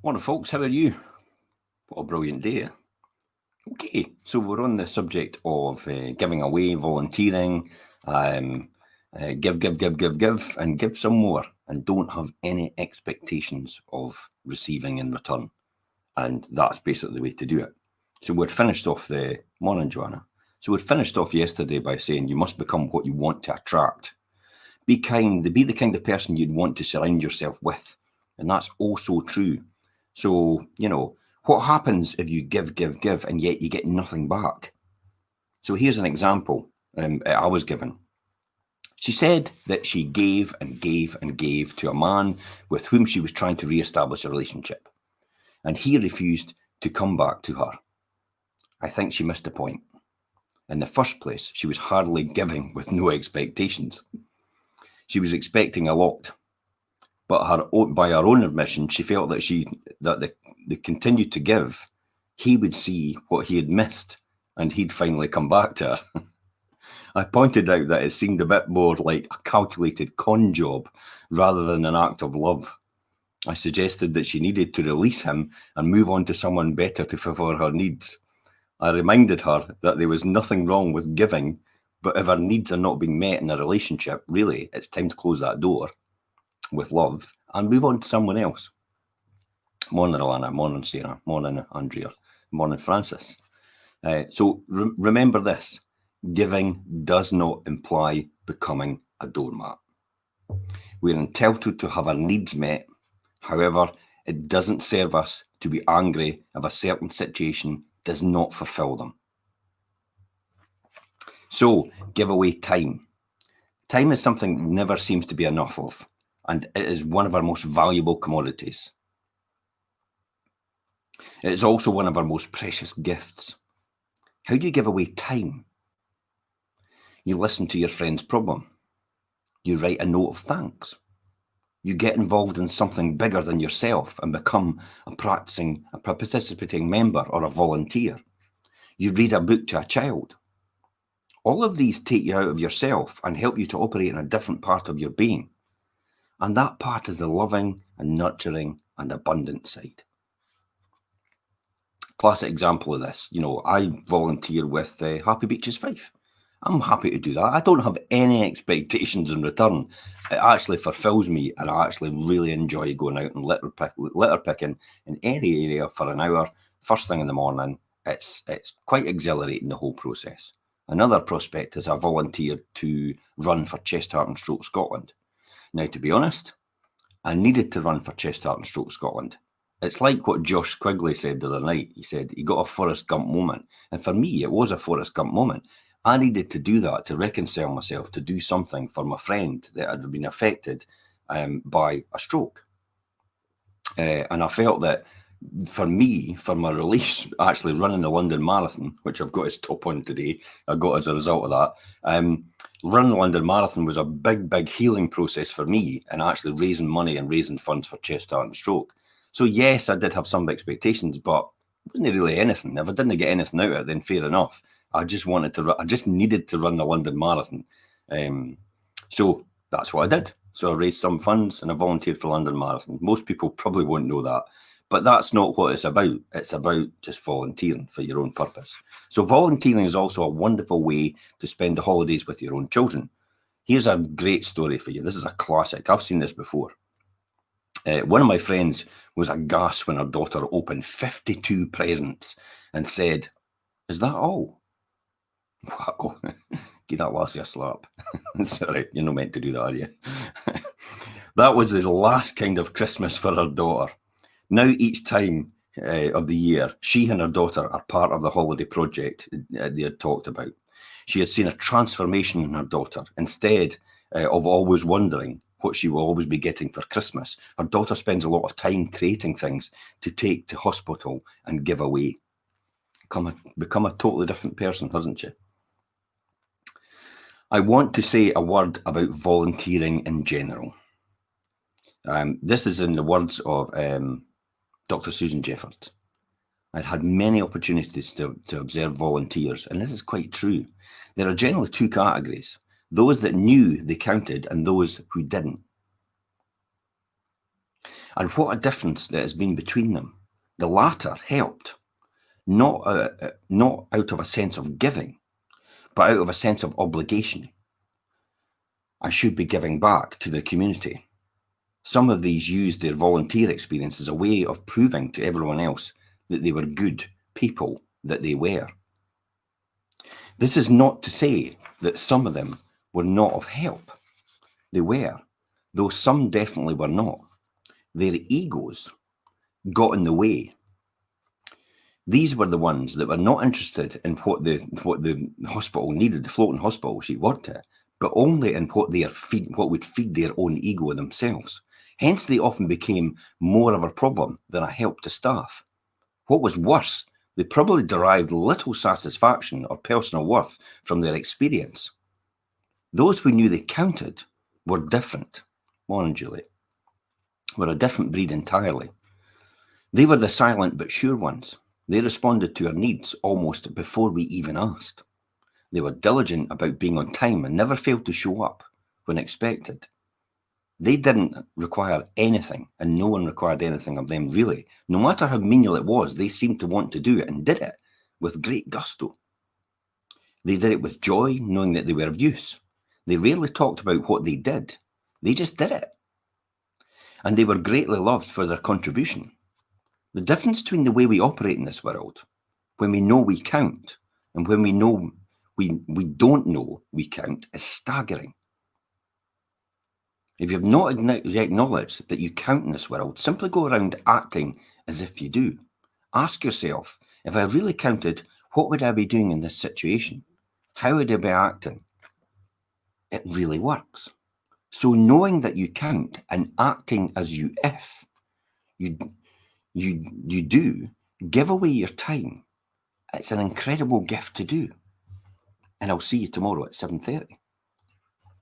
Morning, folks. How are you? What a brilliant day. Okay, so we're on the subject of giving away, volunteering, give, and give some more, and don't have any expectations of receiving in return. And that's basically the way to do it. So we'd finished off morning, Joanna. So we'd finished off yesterday by saying you must become what you want to attract. Be kind, be the kind of person you'd want to surround yourself with. And that's also true. So, what happens if you give, and yet you get nothing back? So here's an example I was given. She said that she gave and gave and gave to a man with whom she was trying to re-establish a relationship, and he refused to come back to her. I think she missed the point. In the first place, she was hardly giving with no expectations. She was expecting a lot, but by her own admission, she felt that they continued to give, he would see what he had missed, and he'd finally come back to her. I pointed out that it seemed a bit more like a calculated con job rather than an act of love. I suggested that she needed to release him and move on to someone better to fulfill her needs. I reminded her that there was nothing wrong with giving, but if her needs are not being met in a relationship, really, it's time to close that door with love and move on to someone else. Morning, Alana. Morning, Sarah. Morning, Andrea. Morning, Francis. So remember this. Giving does not imply becoming a doormat. We're entitled to have our needs met. However, it doesn't serve us to be angry if a certain situation does not fulfill them. So, give away time. Time is something never seems to be enough of, and it is one of our most valuable commodities. It is also one of our most precious gifts. How do you give away time? You listen to your friend's problem. You write a note of thanks. You get involved in something bigger than yourself and become a participating member or a volunteer. You read a book to a child. All of these take you out of yourself and help you to operate in a different part of your being. And that part is the loving and nurturing and abundant side. Classic example of this, I volunteer with Happy Beaches Fife. I'm happy to do that. I don't have any expectations in return. It actually fulfills me, and I actually really enjoy going out and litter picking in any area for an hour, first thing in the morning. It's quite exhilarating, the whole process. Another prospect is I volunteered to run for Chest, Heart and Stroke Scotland. Now, to be honest, I needed to run for Chest, Heart and Stroke Scotland. It's like what Josh Quigley said the other night. He said he got a Forrest Gump moment. And for me, it was a Forrest Gump moment. I needed to do that to reconcile myself, to do something for my friend that had been affected by a stroke. And I felt that for me, for my release, actually running the London Marathon, which I've got to stop on today, I got as a result of that, running the London Marathon was a big, big healing process for me, and actually raising money and raising funds for Chest, Heart and Stroke. So yes, I did have some expectations, but it wasn't really anything. If I didn't get anything out of it, then fair enough. I just needed to run the London Marathon. So that's what I did. So I raised some funds and I volunteered for London Marathon. Most people probably won't know that, but that's not what it's about. It's about just volunteering for your own purpose. So volunteering is also a wonderful way to spend the holidays with your own children. Here's a great story for you. This is a classic. I've seen this before. One of my friends was aghast when her daughter opened 52 presents and said, "Is that all?" Wow. Give that lassie a slap. Sorry, you're not meant to do that, are you? That was the last kind of Christmas for her daughter. Now, each time of the year, she and her daughter are part of the holiday project they had talked about. She had seen a transformation in her daughter. Instead of always wondering what she will always be getting for Christmas, her daughter spends a lot of time creating things to take to hospital and give away. Become a totally different person, hasn't she? I want to say a word about volunteering in general. This is in the words of Dr. Susan Jeffords. I'd had many opportunities to observe volunteers, and this is quite true. There are generally two categories: those that knew they counted and those who didn't. And what a difference there has been between them. The latter helped, not out of a sense of giving, but out of a sense of obligation. I should be giving back to the community. Some of these used their volunteer experience as a way of proving to everyone else that they were good people, that they were. This is not to say that some of them were not of help. They were, though some definitely were not. Their egos got in the way. These were the ones that were not interested in what the hospital needed, the floating hospital she worked at, but only in what would feed their own ego themselves. Hence, they often became more of a problem than a help to staff. What was worse, they probably derived little satisfaction or personal worth from their experience. Those who knew they counted were different. Morning, Julie. Were a different breed entirely. They were the silent but sure ones. They responded to our needs almost before we even asked. They were diligent about being on time and never failed to show up when expected. They didn't require anything, and no one required anything of them, really. No matter how menial it was, they seemed to want to do it and did it with great gusto. They did it with joy, knowing that they were of use. They rarely talked about what they did. They just did it. And they were greatly loved for their contribution. The difference between the way we operate in this world, when we know we count, and when we know we don't know we count, is staggering. If you have not acknowledged that you count in this world, simply go around acting as if you do. Ask yourself, if I really counted, what would I be doing in this situation? How would I be acting? It really works. So knowing that you count and acting as you if you do, give away your time. It's an incredible gift to do. And I'll see you tomorrow at 7:30.